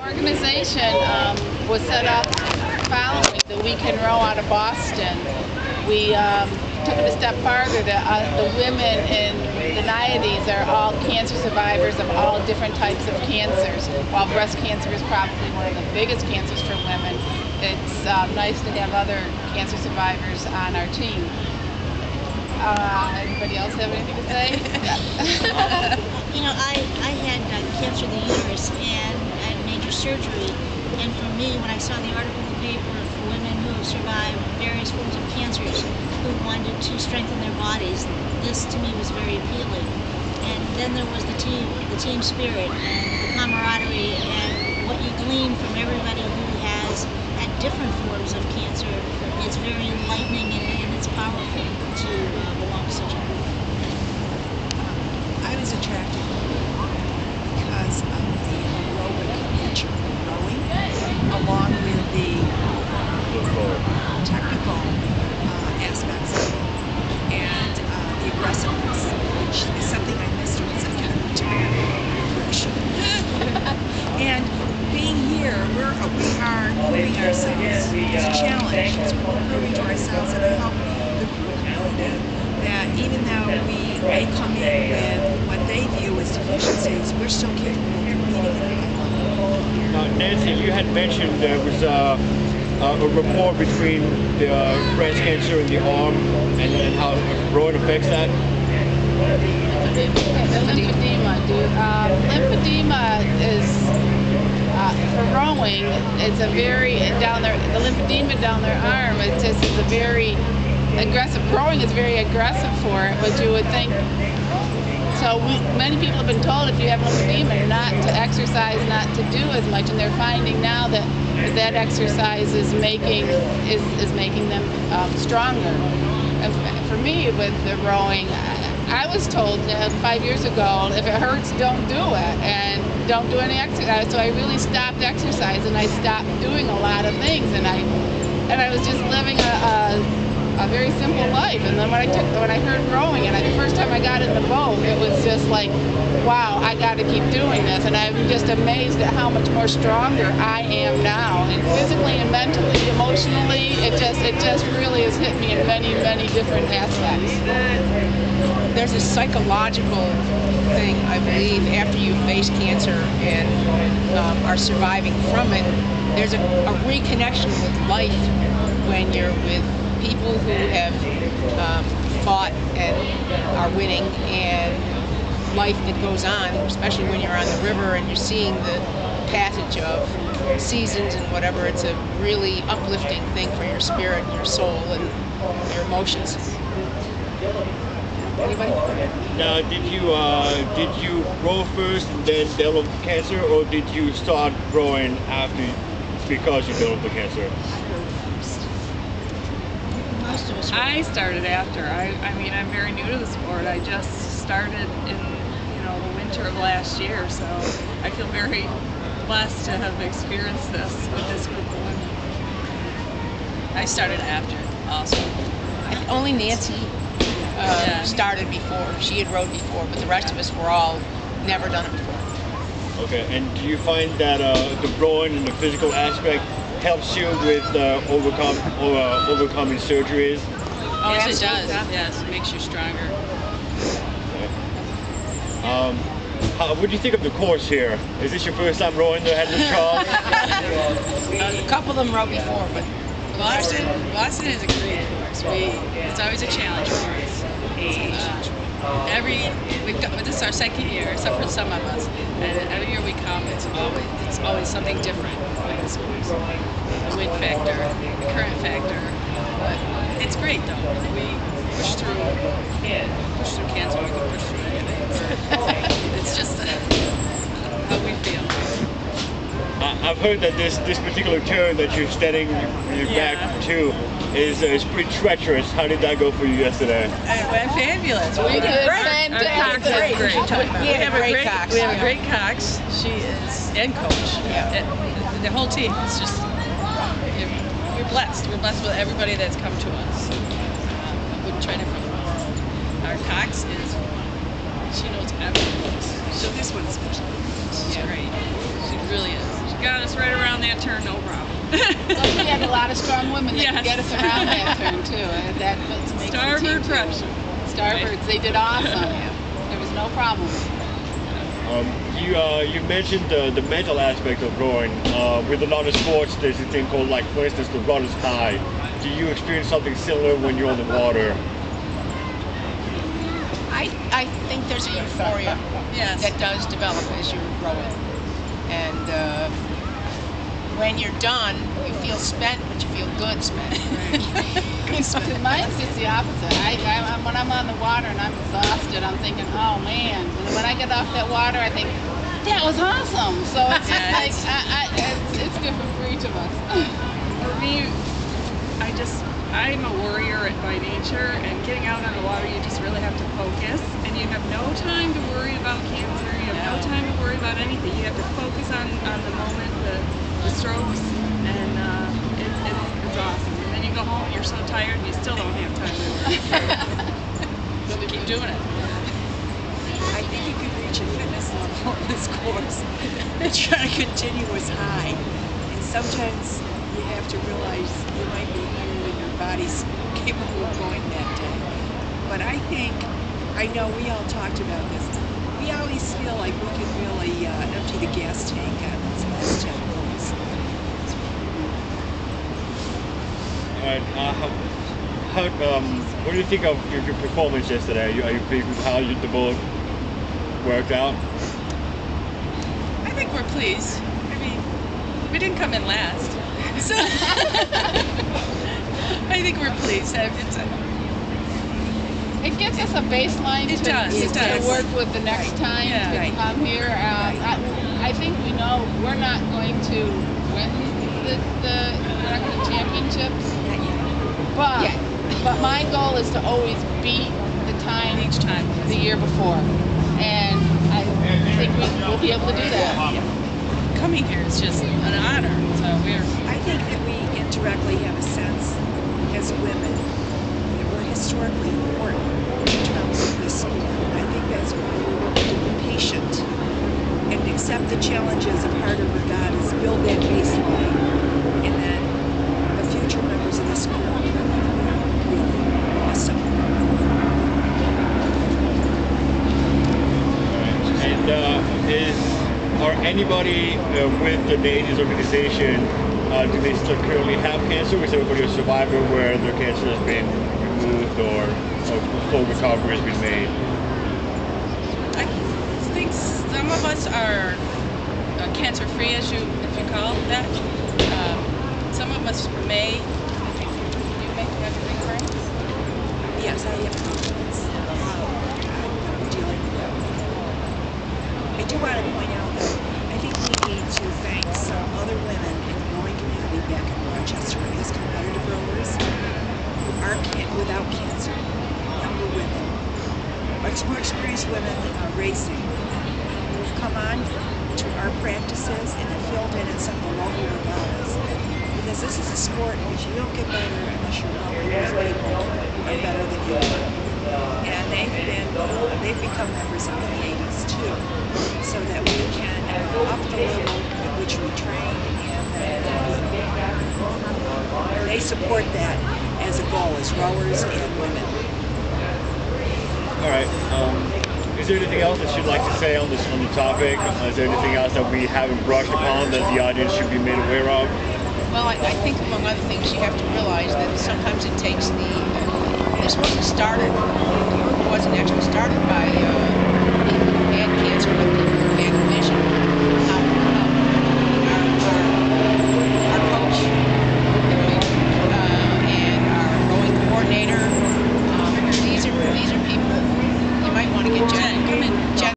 Organization was set up following the Weekend Row out of Boston. We took it a step farther. The women in the Naiades are all cancer survivors of all different types of cancers. While breast cancer is probably one of the biggest cancers for women, it's nice to have other cancer survivors on our team. Anybody else have anything to say? You know, I had cancer of the uterus and I had major surgery. And for me, when I saw the article in the paper for women who have survived various forms of cancers who wanted to strengthen their bodies, this to me was very appealing. And then there was the team spirit and the camaraderie and what you glean from everybody who has had different forms of cancer. It's very enlightening and it's powerful to belong to such a group. I was attracted because of the aerobic nature of rowing, along with the technical aspects of it, and the aggressiveness, which is something I missed once I got retired. And being here, we are proving ourselves. It's a challenge. So we're proving to ourselves, and I hope the group know that even though we may come in with what they view as deficiencies, we're still capable of competing at a high level. Now, Nancy, you had mentioned there was a rapport between the breast cancer in the arm and how rowing affects that. Lymphedema. Lymphedema is, for rowing, it's a very, the lymphedema down their arm, it's a very aggressive, rowing is very aggressive for it, but you would think, so many people have been told if you have lymphedema not to exercise, not to do as much, and they're finding now that exercise is making them stronger. And for me, with the rowing, I was told 5 years ago, if it hurts, don't do it, and don't do any exercise. So I really stopped exercising. I stopped doing a lot of things, and I was just living a very simple life. And then when I heard rowing, and the first time I got in the boat, it was just like, wow, I got to keep doing this. And I'm just amazed at how much more stronger I am now, and physically and mentally, emotionally, it just really has hit me in many, many different aspects. There's a psychological thing, I believe, after you face cancer and are surviving from it. There's a reconnection with life when you're with people who have fought and are winning, and life that goes on, especially when you're on the river and you're seeing the passage of seasons and whatever. It's a really uplifting thing for your spirit and your soul and your emotions. Anybody? Now, did you row first and then develop cancer, or did you start rowing after because you developed the cancer? I started after. I mean, I'm very new to the sport. I just started in the winter of last year, so I feel very blessed to have experienced this with this group of women. I started after also. Only Nancy started before. She had rowed before, but the rest of us were all never done it before. Okay, and do you find that the rowing and the physical aspect helps you with overcoming surgeries? Oh, yes, it does. Yes, it makes you stronger. Okay. What do you think of the course here? Is this your first time rowing the Headless Charles? A couple of them rowed before, but Boston is a great course. It's always a challenge for us. This is our second year, except for some of us. And every year we come, it's always something different in this course. The wind factor, the current factor. But it's great though. We push through cancer. We can push through anything. It's just how we feel. I've heard that this particular turn that you're standing your back to is pretty treacherous. How did that go for you yesterday? It went fabulous. We did fantastic. We have a great cox. She is, and coach. Yeah. The whole team. It's just we're blessed. We're blessed with everybody that's come to us. I wouldn't trade it for the world. Our cox she knows everything. So this one's special. She's great. She really is. She got that turn, no problem. Well, we had a lot of strong women that could Yes. get us around that turn too. And that makes the team Starboard too. pressure. Starboards, they did awesome. There was no problem. You mentioned the mental aspect of rowing. With a lot of sports, there's a thing called, like, for instance, the rudder's high. Do you experience something similar when you're on the water? I think there's a euphoria Yes. that does develop as you're rowing. And when you're done, you feel spent, but you feel good spent. Mine's just the opposite. When I'm on the water and I'm exhausted, I'm thinking, oh man. And when I get off that water, I think, that was awesome. So it's just Yeah, like, it's different for each of us. For me, I'm a warrior by nature, and getting out on the water, you just really have to focus, and you have no time to worry about cancer, you have no time to worry about anything. You have to focus on the moment, the strokes, and it's awesome. And then you go home, you're so tired, and you still don't have time to worry. So we keep doing it. I think you could reach a fitness level in this course and try to continue as high. And sometimes you have to realize you might be higher than your body's capable of going that day. But I know we all talked about this. We always feel like we can really empty the gas tank on these last 10 holes. All right. What do you think of your performance yesterday? Are you pleased with how the boat worked out? I think we're pleased. I mean, we didn't come in last. So I think we're pleased. It gives us a baseline It to does. work with the next time Yeah. to come here. I think we know we're not going to win the championships, but my goal is to always beat the time Each time. the year before, and I think we'll be able to do that. Coming here is just an honor. So I think that we indirectly have a sense as women that we're historically important in terms of this sport. And I think that's why we want to be patient and accept the challenges of harder regattas, build that baseline, and then the future members of this group are going to be really awesome. And are anybody with the Naiades organization, do they still currently have cancer? Is everybody a survivor where their cancer has been removed or full recovery has been made? I think some of us are cancer-free, if you call it that. Some of us may. You may have your recurrence. Yes, I have confidence. I'm dealing with that. I do want to point out that I think we need to thank some other women in the rowing community back in Rochester as competitive rowers who are without cancer, younger women, much more experienced women racing, who've come on to our practices and have filled in some of the local regattas. Because this is a sport in which you don't get better unless you're rowing with people who are better than you are. And they've become members of the Naiades too, so that we can up the level at which we train, and they support that as a goal as rowers and women. All right. Is there anything else that you'd like to say on the topic? Is there anything else that we haven't brushed upon that the audience should be made aware of? Well, I think among other things, you have to realize that sometimes it takes this wasn't started, it wasn't actually started by people who had cancer, but people who had